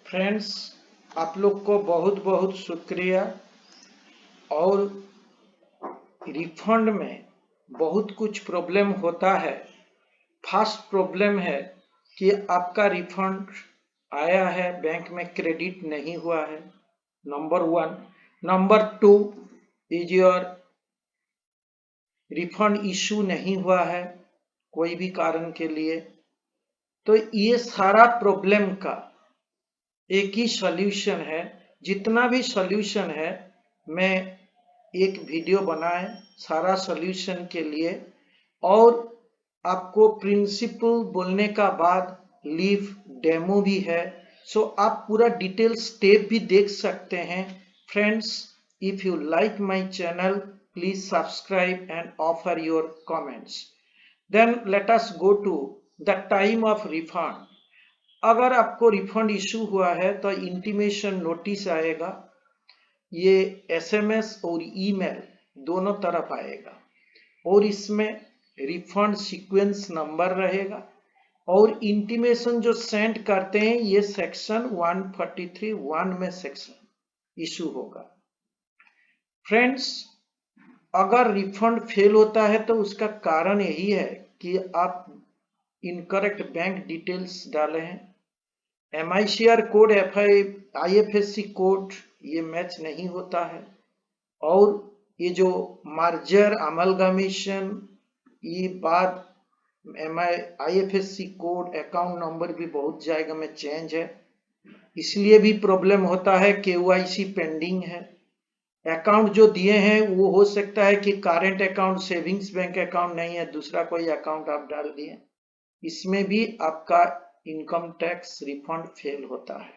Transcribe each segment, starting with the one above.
Friends, आप लोग को बहुत बहुत शुक्रिया। और रिफंड में बहुत कुछ प्रॉब्लम होता है। फर्स्ट प्रॉब्लम है कि आपका रिफंड आया है, बैंक में क्रेडिट नहीं हुआ है, number 1। Number 2 is your refund issue नहीं हुआ है कोई भी कारण के लिए। तो ये सारा प्रॉब्लम का एक ही सॉल्यूशन है। जितना भी सॉल्यूशन है मैं एक वीडियो बनाए सारा सॉल्यूशन के लिए, और आपको प्रिंसिपल बोलने का बाद लीव डेमो भी है। सो आप पूरा डिटेल स्टेप भी देख सकते हैं। Friends, if you like my channel, please subscribe and offer your comments. Then let us go to the time of refund. अगर आपको रिफंड इशू हुआ है तो इंटीमेशन नोटिस आएगा। ये एसएमएस और ईमेल दोनों तरफ आएगा, और इसमें रिफंड सीक्वेंस नंबर रहेगा। और इंटीमेशन जो सेंड करते हैं ये सेक्शन 143(1) में सेक्शन इशू होगा। फ्रेंड्स, अगर रिफंड फेल होता है तो उसका कारण यही है कि आप इनकरेक्ट बैंक डिटेल्स डाले हैं। MICR कोड, IFSC कोड ये मैच नहीं होता है। और ये जो मर्जर अमलगमेशन, ये बाद IFSC कोड, अकाउंट नंबर भी बहुत जगह में चेंज है, इसलिए भी प्रॉब्लम होता है। KYC पेंडिंग है। अकाउंट जो दिए हैं वो हो सकता है कि current account, savings bank account नहीं है, दूसरा कोई अकाउंट आप डाल दिए, इसमें भी आपका इनकम टैक्स रिफंड फेल होता है।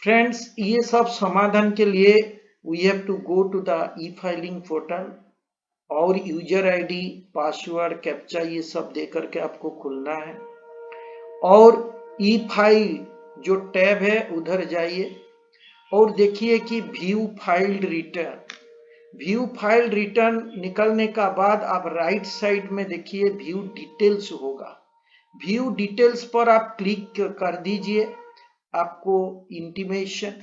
फ्रेंड्स, ये सब समाधान के लिए we have to go to the e-filing portal, और यूजर आईडी, पासवर्ड, कैप्चा ये सब दे करके आपको खुलना है। और ई फाइल जो टैब है उधर जाइए और देखिए कि view filed return. View file return निकलने का बाद आप राइट साइड में देखिए व्यू डिटेल्स होगा। व्यू डिटेल्स पर आप क्लिक कर दीजिए। आपको इंटीमेशन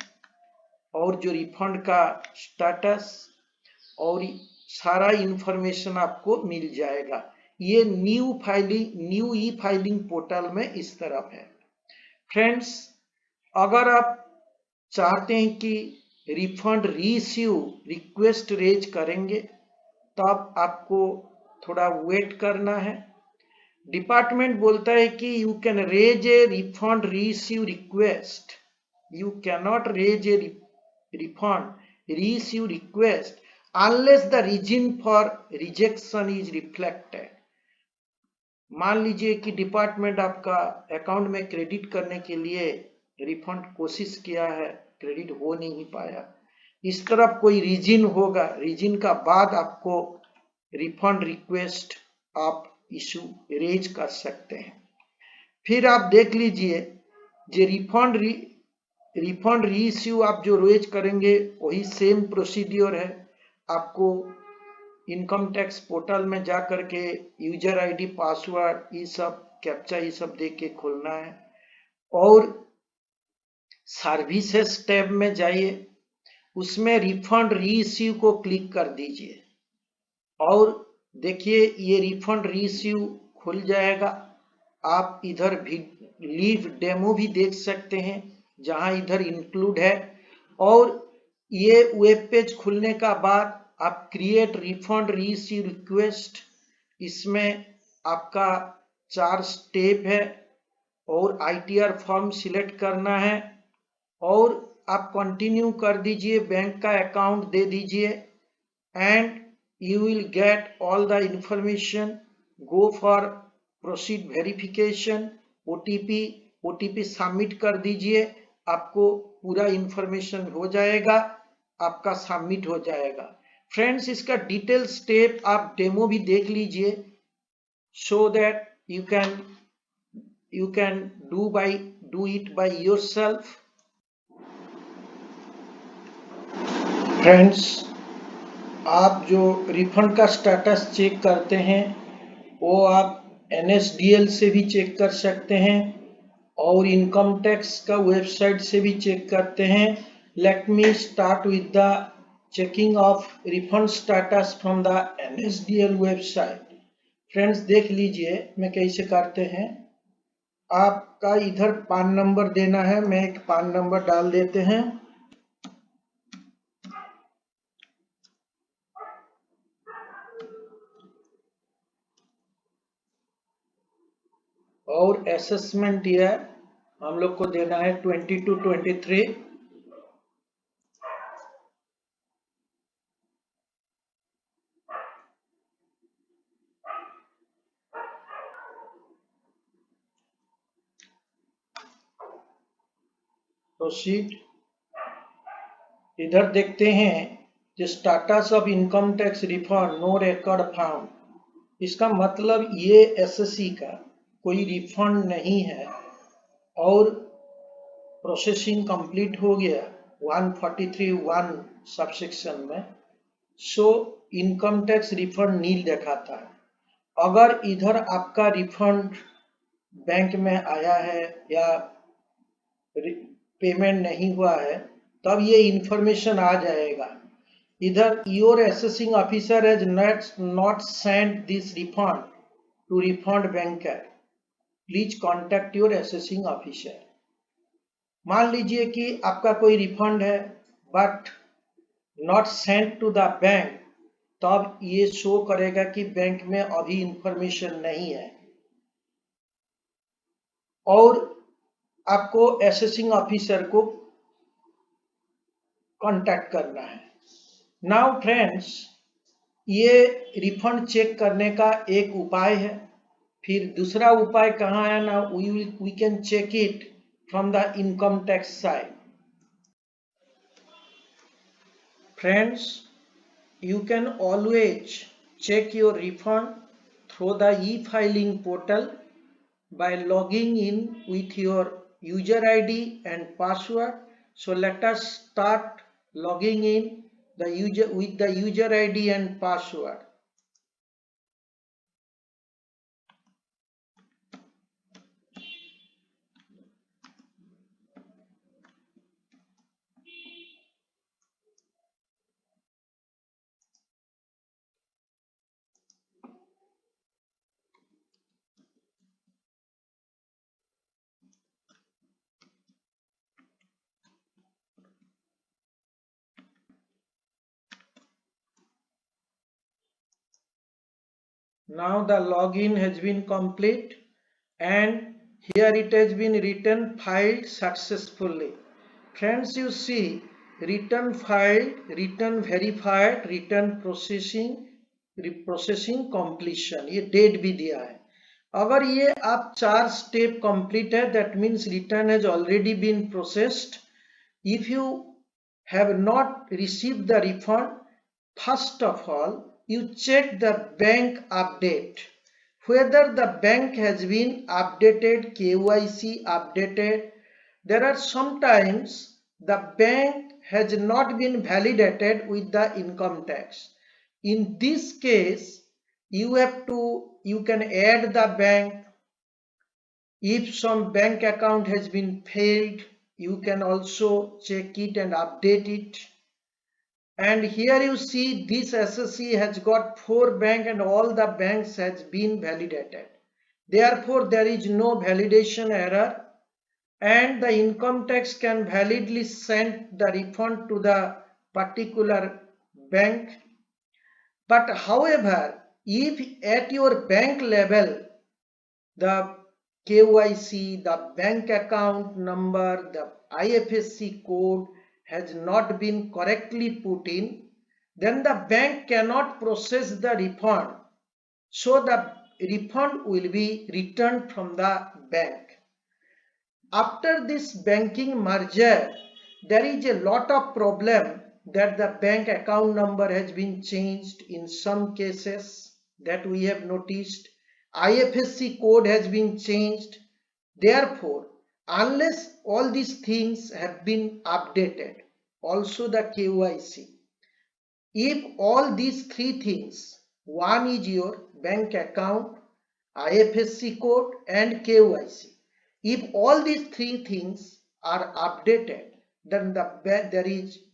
और जो रिफंड का स्टेटस और सारा इंफॉर्मेशन आपको मिल जाएगा। ये न्यू ई फाइलिंग पोर्टल में इस तरफ है। फ्रेंड्स, अगर आप चाहते हैं कि रिफंड रीइश्यू रिक्वेस्ट रेज करेंगे तब आपको थोड़ा वेट करना है। डिपार्टमेंट बोलता है कि you can raise a refund reissue request, you cannot raise a refund reissue request unless the reason for rejection is reflected. मान लीजिए कि डिपार्टमेंट आपका अकाउंट में क्रेडिट करने के लिए रिफंड कोशिश किया है, क्रेडिट हो नहीं पाया, इस तरफ कोई रीजन होगा, रीजन का बाद आपको रिफंड रिक्वेस्ट आप इशू रेज कर सकते हैं। फिर आप देख लीजिए जो रिफंड रीइश्यू आप जो रेज करेंगे वही सेम प्रोसीड्योर है। आपको इनकम टैक्स पोर्टल में जा करके यूजर आईडी, पासवर्ड, ये सब कैप्चा ये सब दे के खोलना है। और सर्विसेज टैब में जाइए, उसमें रिफंड रीइश्यू को क्लिक कर दीजिए और देखिए ये रिफंड रीइश्यू खुल जाएगा। आप इधर भी लीव डेमो भी देख सकते हैं जहां इधर इंक्लूड है। और ये वेब पेज खुलने का बाद आप क्रिएट रिफंड रीइश्यू रिक्वेस्ट, इसमें आपका 4 स्टेप है और ITR फॉर्म सिलेक्ट करना है और आप कंटिन्यू कर दीजिए, बैंक का अकाउंट दे दीजिए and you will get all the information. Go for proceed verification, OTP submit कर दीजिए, आपको पूरा इंफॉर्मेशन हो जाएगा, आपका सबमिट हो जाएगा। फ्रेंड्स, इसका डिटेल स्टेप आप डेमो भी देख लीजिए, so that you can do it by yourself. Friends, आप जो रिफंड का स्टेटस चेक करते हैं वो आप NSDL से भी चेक कर सकते हैं, और इनकम टैक्स का वेबसाइट से भी चेक करते हैं। Let me start with the checking of refund status from the NSDL website. Friends देख लीजिए मैं कैसे करते हैं। आपका इधर पान नंबर देना है, मैं एक पान नंबर डाल देते हैं। और असेसमेंट ईयर हम लोग को देना है 22-23। प्रोसीड। इधर देखते हैं जो status of income tax refund no record found. इसका मतलब ये एसएससी का कोई रिफंड नहीं है और प्रोसेसिंग कंप्लीट हो गया 143(1) सबसेक्शन में। सो इनकम टैक्स रिफंड नील दिखाता है। अगर इधर आपका रिफंड बैंक में आया है या पेमेंट नहीं हुआ है तब ये इंफॉर्मेशन आ जाएगा। इधर your assessing officer has not sent this refund to refund banker, please contact your assessing officer. मान लीजिए कि आपका कोई रिफंड है but not sent to the bank, तब ये शो करेगा कि बैंक में अभी इंफॉर्मेशन नहीं है और आपको असेसिंग ऑफिसर को कांटेक्ट करना है। नाउ फ्रेंड्स, ये रिफंड चेक करने का एक उपाय है। फिर दूसरा उपाय कहाँ है ना, we can check it from the income tax side. Friends, you can always check your refund through the e-filing portal by logging in with your user ID and password. So let us start logging in with the user ID and password. Now the login has been complete and here it has been written filed successfully. Friends, you see return filed, return verified, return processing completion, ये date भी दिया है। अगर ये आप 4 step complete है that means return has already been processed. If you have not received the refund, first of all, you check the bank update. Whether the bank has been updated, KYC updated. There are sometimes the bank has not been validated with the income tax. In this case, you can add the bank. If some bank account has been failed, you can also check it and update it. And here you see this SSC has got 4 banks and all the banks has been validated. Therefore, there is no validation error and the income tax can validly send the refund to the particular bank. But however, if at your bank level the KYC, the bank account number, the IFSC code has not been correctly put in, then the bank cannot process the refund. So the refund will be returned from the bank. After this banking merger, there is a lot of problem that the bank account number has been changed in some cases that we have noticed. IFSC code has been changed. Therefore, unless all these things have been updated, also the KYC, if all these 3 things, one is your bank account, IFSC code and KYC, If all these three things are updated, then the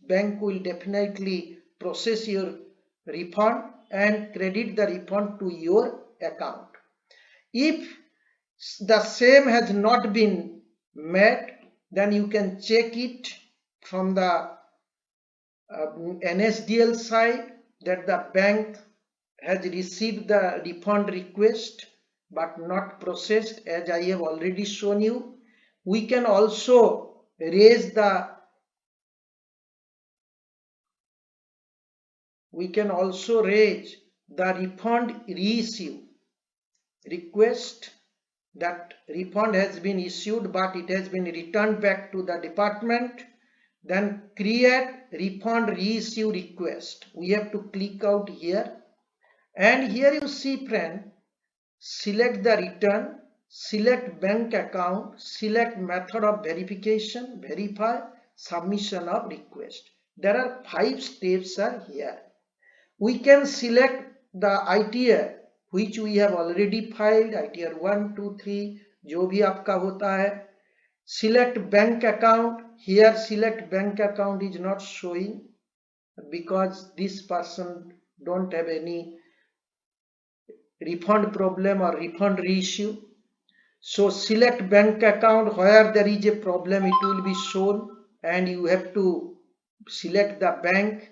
bank will definitely process your refund and credit the refund to your account. If the same has not been met, then you can check it from the NSDL side that the bank has received the refund request but not processed, as I have already shown you. We can also raise the refund reissue request, that refund has been issued but it has been returned back to the department. Then create refund reissue request. We have to click out here, and here you see, friend, select the return, select bank account, select method of verification, verify, submission of request. There are 5 steps are here. We can select the ITR which we have already filed, ITR 1, 2, 3, जो भी आपका होता है. Select bank account. Here select bank account is not showing because this person don't have any refund problem or refund reissue. So select bank account. Where there is a problem, it will be shown, and you have to select the bank.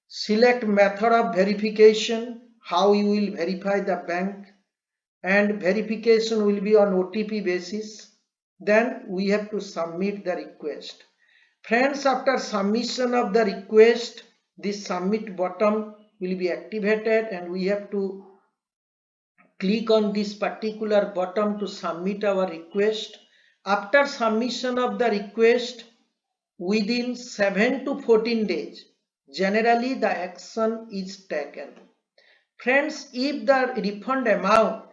Select method of verification, how you will verify the bank, and verification will be on OTP basis. Then we have to submit the request. Friends, after submission of the request, this submit button will be activated and we have to click on this particular button to submit our request. After submission of the request, within 7 to 14 days, generally the action is taken. Friends, if the refund amount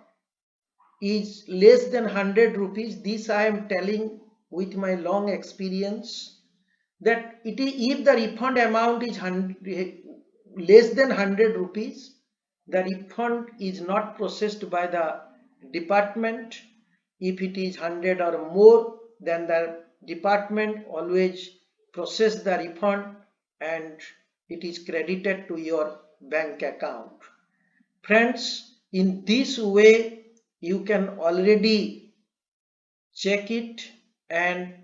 is less than 100 rupees, this I am telling with my long experience, that if the refund amount is less than 100 rupees, the refund is not processed by the department. If it is 100 or more, then the department always process the refund and it is credited to your bank account. Friends, in this way you can already check it and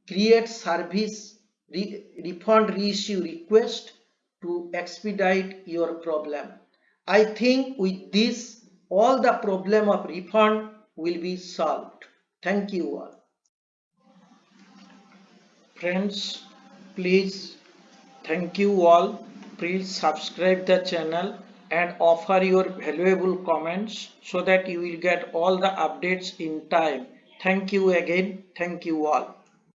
create service refund reissue request to expedite your problem. I think with this all the problem of refund will be solved. Thank you all. Friends, please, thank you all. Please subscribe the channel and offer your valuable comments so that you will get all the updates in time. Thank you again. Thank you all.